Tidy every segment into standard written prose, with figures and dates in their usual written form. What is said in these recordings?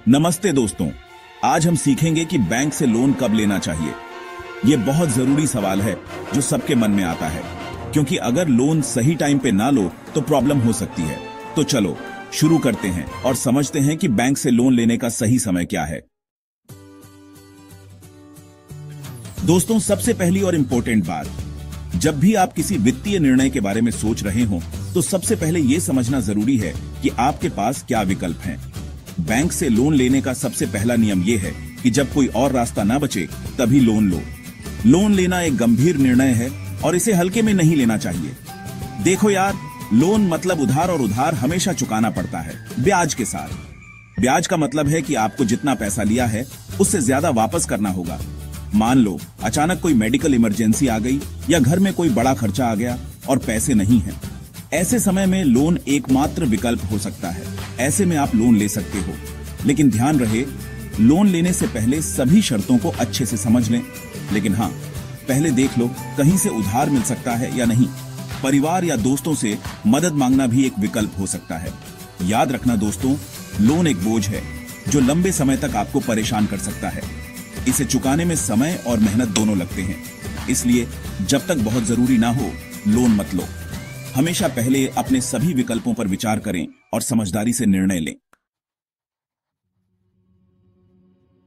नमस्ते दोस्तों, आज हम सीखेंगे कि बैंक से लोन कब लेना चाहिए। ये बहुत जरूरी सवाल है जो सबके मन में आता है, क्योंकि अगर लोन सही टाइम पे ना लो तो प्रॉब्लम हो सकती है। तो चलो शुरू करते हैं और समझते हैं कि बैंक से लोन लेने का सही समय क्या है। दोस्तों, सबसे पहली और इंपॉर्टेंट बात, जब भी आप किसी वित्तीय निर्णय के बारे में सोच रहे हो तो सबसे पहले यह समझना जरूरी है कि आपके पास क्या विकल्प हैं। बैंक से लोन लेने का सबसे पहला नियम यह है कि जब कोई और रास्ता ना बचे तभी लोन लो। लोन लेना एक गंभीर निर्णय है और इसे हल्के में नहीं लेना चाहिए। देखो यार, लोन मतलब उधार, और उधार हमेशा चुकाना पड़ता है ब्याज के साथ। ब्याज का मतलब है कि आपको जितना पैसा लिया है उससे ज्यादा वापस करना होगा। मान लो अचानक कोई मेडिकल इमरजेंसी आ गई या घर में कोई बड़ा खर्चा आ गया और पैसे नहीं हैं। ऐसे समय में लोन एकमात्र विकल्प हो सकता है। ऐसे में आप लोन ले सकते हो, लेकिन ध्यान रहे, लोन लेने से पहले सभी शर्तों को अच्छे से समझ लें। लेकिन हाँ, पहले देख लो कहीं से उधार मिल सकता है या नहीं। परिवार या दोस्तों से मदद मांगना भी एक विकल्प हो सकता है। याद रखना दोस्तों, लोन एक बोझ है जो लंबे समय तक आपको परेशान कर सकता है। इसे चुकाने में समय और मेहनत दोनों लगते हैं, इसलिए जब तक बहुत जरूरी ना हो लोन मत लो। हमेशा पहले अपने सभी विकल्पों पर विचार करें और समझदारी से निर्णय लें।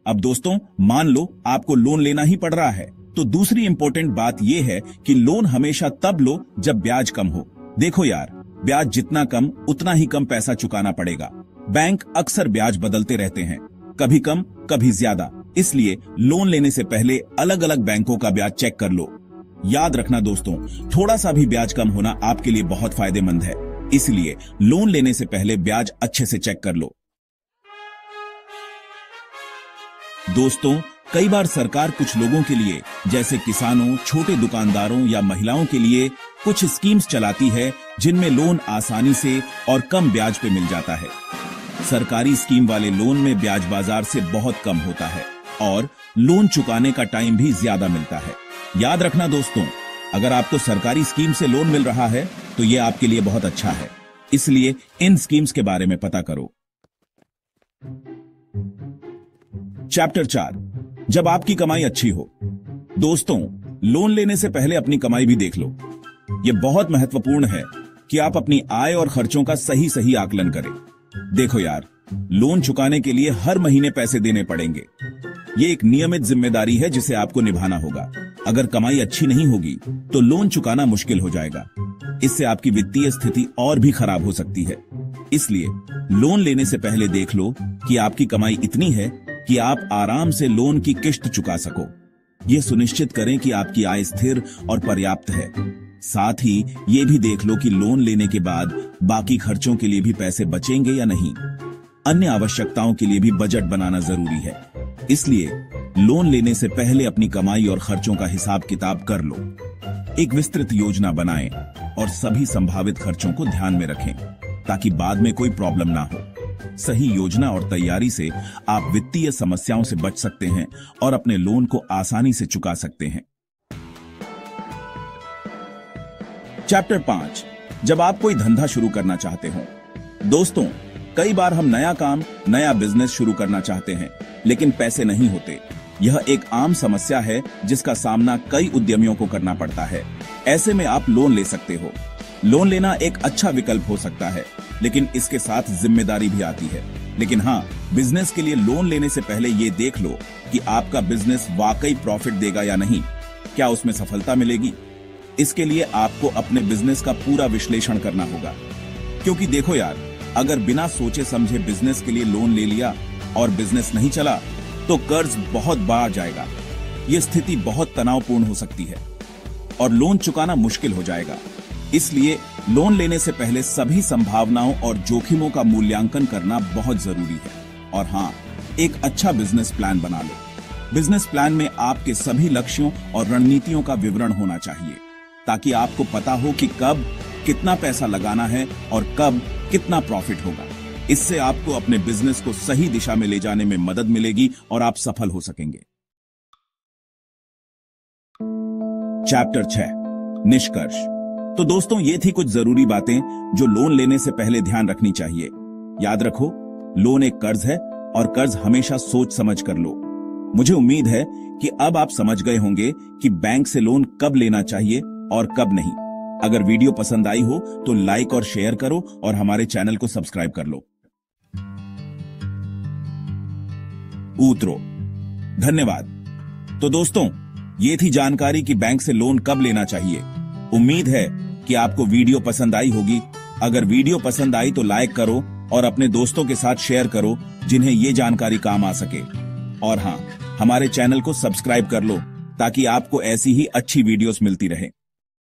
अब दोस्तों, मान लो आपको लोन लेना ही पड़ रहा है, तो दूसरी इंपॉर्टेंट बात यह है कि लोन हमेशा तब लो जब ब्याज कम हो। देखो यार, ब्याज जितना कम उतना ही कम पैसा चुकाना पड़ेगा। बैंक अक्सर ब्याज बदलते रहते हैं, कभी कम कभी ज्यादा। इसलिए लोन लेने से पहले अलग अलग बैंकों का ब्याज चेक कर लो। याद रखना दोस्तों, थोड़ा सा भी ब्याज कम होना आपके लिए बहुत फायदेमंद है। इसलिए लोन लेने से पहले ब्याज अच्छे से चेक कर लो। दोस्तों, कई बार सरकार कुछ लोगों के लिए, जैसे किसानों, छोटे दुकानदारों या महिलाओं के लिए कुछ स्कीम्स चलाती है जिनमें लोन आसानी से और कम ब्याज पे मिल जाता है। सरकारी स्कीम वाले लोन में ब्याज बाजार से बहुत कम होता है और लोन चुकाने का टाइम भी ज्यादा मिलता है। याद रखना दोस्तों, अगर आपको सरकारी स्कीम से लोन मिल रहा है तो यह आपके लिए बहुत अच्छा है। इसलिए इन स्कीम्स के बारे में पता करो। चैप्टर 4, जब आपकी कमाई अच्छी हो। दोस्तों, लोन लेने से पहले अपनी कमाई भी देख लो। यह बहुत महत्वपूर्ण है कि आप अपनी आय और खर्चों का सही आकलन करें। देखो यार, लोन चुकाने के लिए हर महीने पैसे देने पड़ेंगे। ये एक नियमित जिम्मेदारी है जिसे आपको निभाना होगा। अगर कमाई अच्छी नहीं होगी तो लोन चुकाना मुश्किल हो जाएगा। इससे आपकी वित्तीय स्थिति और भी खराब हो सकती है। इसलिए लोन लेने से पहले देख लो कि आपकी कमाई इतनी है कि आप आराम से लोन की किश्त चुका सको। यह सुनिश्चित करें कि आपकी आय स्थिर और पर्याप्त है। साथ ही ये भी देख लो कि लोन लेने के बाद बाकी खर्चों के लिए भी पैसे बचेंगे या नहीं। अन्य आवश्यकताओं के लिए भी बजट बनाना जरूरी है। इसलिए लोन लेने से पहले अपनी कमाई और खर्चों का हिसाब किताब कर लो। एक विस्तृत योजना बनाएं और सभी संभावित खर्चों को ध्यान में रखें ताकि बाद में कोई प्रॉब्लम ना हो। सही योजना और तैयारी से आप वित्तीय समस्याओं से बच सकते हैं और अपने लोन को आसानी से चुका सकते हैं। चैप्टर 5, जब आप कोई धंधा शुरू करना चाहते हो। दोस्तों, कई बार हम नया काम, नया बिजनेस शुरू करना चाहते हैं, लेकिन पैसे नहीं होते। यह एक आम समस्या है जिसका सामना कई उद्यमियों को करना पड़ता है। ऐसे में आप लोन ले सकते हो। लोन लेना एक अच्छा विकल्प हो सकता है, लेकिन इसके साथ जिम्मेदारी भी आती है। लेकिन हाँ, बिजनेस के लिए लोन लेने से पहले ये देख लो कि आपका बिजनेस वाकई प्रॉफिट देगा या नहीं। क्या उसमें सफलता मिलेगी? इसके लिए आपको अपने बिजनेस का पूरा विश्लेषण करना होगा। क्योंकि देखो यार, अगर बिना सोचे समझे बिजनेस के लिए लोन ले लिया और बिजनेस नहीं चला तो कर्ज बहुत बढ़ जाएगा। यह स्थिति बहुत तनावपूर्ण हो सकती है और लोन चुकाना मुश्किल हो जाएगा। इसलिए लोन लेने से पहले सभी संभावनाओं और जोखिमों का मूल्यांकन करना बहुत जरूरी है। और हाँ, एक अच्छा बिजनेस प्लान बना लो। बिजनेस प्लान में आपके सभी लक्ष्यों और रणनीतियों का विवरण होना चाहिए ताकि आपको पता हो कि कब कितना पैसा लगाना है और कब कितना प्रॉफिट होगा। इससे आपको अपने बिजनेस को सही दिशा में ले जाने में मदद मिलेगी और आप सफल हो सकेंगे। चैप्टर 6, निष्कर्ष। तो दोस्तों, ये थी कुछ जरूरी बातें जो लोन लेने से पहले ध्यान रखनी चाहिए। याद रखो, लोन एक कर्ज है और कर्ज हमेशा सोच समझ कर लो। मुझे उम्मीद है कि अब आप समझ गए होंगे कि बैंक से लोन कब लेना चाहिए और कब नहीं। अगर वीडियो पसंद आई हो तो लाइक और शेयर करो और हमारे चैनल को सब्सक्राइब कर लो। ऊतरो। धन्यवाद। तो दोस्तों, ये थी जानकारी कि बैंक से लोन कब लेना चाहिए। उम्मीद है कि आपको वीडियो पसंद आई होगी। अगर वीडियो पसंद आई तो लाइक करो और अपने दोस्तों के साथ शेयर करो जिन्हें ये जानकारी काम आ सके। और हां, हमारे चैनल को सब्सक्राइब कर लो ताकि आपको ऐसी ही अच्छी वीडियोस मिलती रहे।